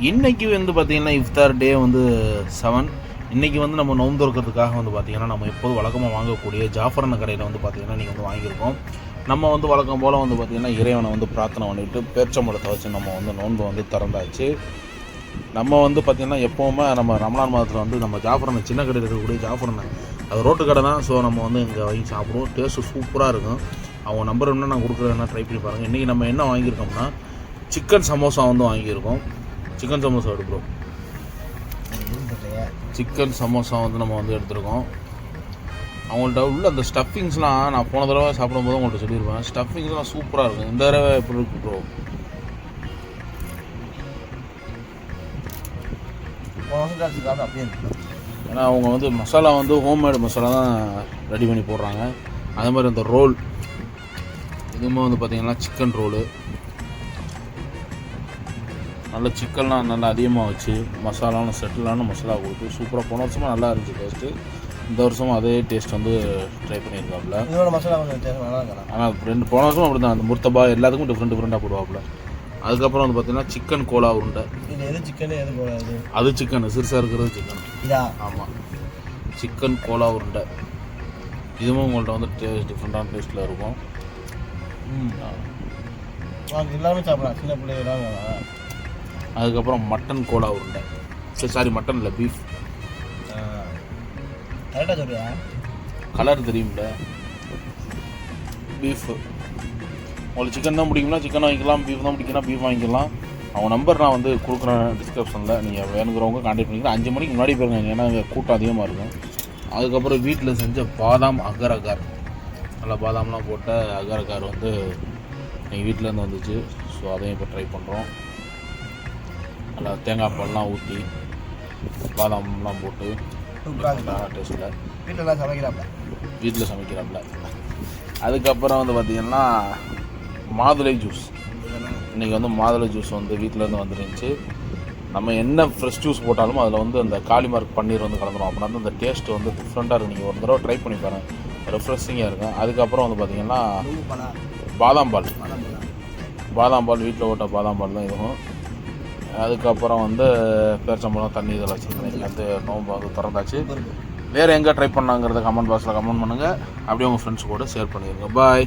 இன்றைக்கி வந்து பார்த்திங்கன்னா இஃப்தார் டே வந்து 7. இன்றைக்கி வந்து நம்ம நோன்பு திறக்கிறதுக்காக வந்து பார்த்திங்கன்னா நம்ம எப்போது வழக்கமாக வாங்கக்கூடிய ஜாஃபர் கடையில் வந்து பார்த்திங்கன்னா இன்றைக்கி வந்து வாங்கியிருக்கோம். நம்ம வந்து வழக்கம் போல் வந்து பார்த்திங்கன்னா இறைவனை வந்து பிரார்த்தனை பண்ணிவிட்டு பேர்ச்சம்பழத்தை வச்சு நம்ம வந்து நோன்பை வந்து திறந்தாச்சு. நம்ம வந்து பார்த்திங்கன்னா எப்போவுமே நம்ம ரமலான் மாதத்தில் வந்து நம்ம ஜாஃபர் சின்ன கடையில் இருக்கக்கூடிய ஜாஃபர் அது ரோட்டு கடை தான். ஸோ நம்ம வந்து இங்கே வாங்கி சாப்பிடுவோம். டேஸ்ட்டு சூப்பராக இருக்கும். அவங்க நம்பர் என்ன நான் கொடுக்குறேன்னா ட்ரை பண்ணி பாருங்கள். இன்றைக்கி நம்ம என்ன வாங்கியிருக்கோம்னா சிக்கன் சமோசா வந்து வாங்கியிருக்கோம். சிக்கன் சமோசா எடுக்கிறோம். சிக்கன் சமோசா வந்து நம்ம வந்து எடுத்துருக்கோம். அவங்கள்ட்ட உள்ள அந்த ஸ்டஃபிங்ஸ்லாம் நான் போன தடவை சாப்பிடும்போது உங்கள்கிட்ட சொல்லியிருப்பேன். ஸ்டஃபிங்ஸ்லாம் சூப்பராக இருக்கும். இந்த தடவை எப்படி இருக்கு ப்ரோ? அப்படியே இருக்கு. ஏன்னா அவங்க வந்து மசாலா வந்து ஹோம்மேடு மசாலா தான் ரெடி பண்ணி போடுறாங்க. அதே மாதிரி அந்த ரோல் இதுவுமே வந்து பார்த்திங்கன்னா சிக்கன் ரோலு நல்ல சிக்கன்லாம் நல்லா அதிகமாக வச்சு மசாலான செட்டிலான மசாலா கொடுத்து சூப்பராக போன வருஷமாக நல்லா இருந்துச்சு டேஸ்ட்டு. இந்த வருஷமும் அதே டேஸ்ட் வந்து ட்ரை பண்ணியிருக்காப்புல. இதோட மசாலா கொஞ்சம் நல்லா இருக்கா? ஆனால் போன வருஷம் அப்படி தான் அந்த முர்த்தபா எல்லாத்துக்கும் டிஃப்ரெண்ட்டாக போடுவாப்புல. அதுக்கப்புறம் வந்து பார்த்திங்கன்னா சிக்கன் கோலா உருண்டை. இது எது சிக்கன் எது கோலா? அது சிக்கன் சிறுசாக இருக்கிறது சிக்கன். இதா? ஆமாம், சிக்கன் கோலா உருண்டை. இதுவும் உங்கள்கிட்ட வந்து டிஃப்ரெண்ட்டான டேஸ்ட்டில் இருக்கும். எல்லாமே சாப்பிடலாம், சின்ன பிள்ளைங்களாம். அதுக்கப்புறம் மட்டன் கோலா உருண்டை. சாரி மட்டன் இல்லை, பீஃப். கரெக்டாக சொல்றியா? கலர் தெரியும்ல, பீஃபு. உங்களுக்கு சிக்கன் தான் பிடிக்கும்னா சிக்கன் வாங்கிக்கலாம், பீஃப் தான் பிடிக்கும்னா பீஃப் வாங்கிக்கலாம். அவங்க நம்பர் நான் வந்து கொடுக்குறேன் டிஸ்கிரிப்ஷனில். நீங்கள் வேணுங்கிறவங்க கான்டாக்ட் பண்ணிக்கலாம். 5 மணிக்கு முன்னாடி போயிருங்க, ஏன்னா இங்கே கூட்டம் அதிகமாக இருக்கும். அதுக்கப்புறம் வீட்டில் செஞ்ச பாதாம் அகர் அகார், நல்லா பாதாம்லாம் போட்ட அகர் அகார் வந்து எங்கள் வீட்டிலேருந்து வந்துச்சு. ஸோ அதையும் இப்போ ட்ரை பண்ணுறோம். நல்லா தேங்காய் பால்லாம் ஊற்றி பாதாம்லாம் போட்டு டேஸ்ட்டில் வீட்டிலலாம் சமைக்கிறாப்ல. வீட்டில் சமைக்கிறாப்புல. அதுக்கப்புறம் வந்து பார்த்திங்கன்னா மாதுளை ஜூஸ். இன்றைக்கி வந்து மாதுளை ஜூஸ் வந்து வீட்டிலேருந்து வந்துருந்துச்சு. நம்ம என்ன ஃப்ரெஷ் ஜூஸ் போட்டாலும் அதில் வந்து அந்த காலிமார்க் பன்னீர் வந்து கலந்துடும். அப்படின்னா வந்து அந்த டேஸ்ட்டு வந்து டிஃப்ரெண்ட்டாக இருக்கும். நீங்கள் ஒரு தடவை ட்ரை பண்ணி பாருங்கள், ரெஃப்ரெஷிங்காக இருக்கும். அதுக்கப்புறம் வந்து பார்த்திங்கன்னா பாதாம் பால் வீட்டில் ஓட்ட பாதாம் பால் தான் இதுவும். அதுக்கப்புறம் வந்து பேரிச்சம்பழம் தண்ணி இதில் வச்சுருந்தேன். வந்து நோம்பு வந்து திறந்தாச்சு. வேறு எங்கே ட்ரை பண்ணாங்கிறத கமெண்ட் பாக்ஸில் கமெண்ட் பண்ணுங்கள். அப்படியே உங்கள் ஃப்ரெண்ட்ஸ் கூட ஷேர் பண்ணிடுங்க. பாய்.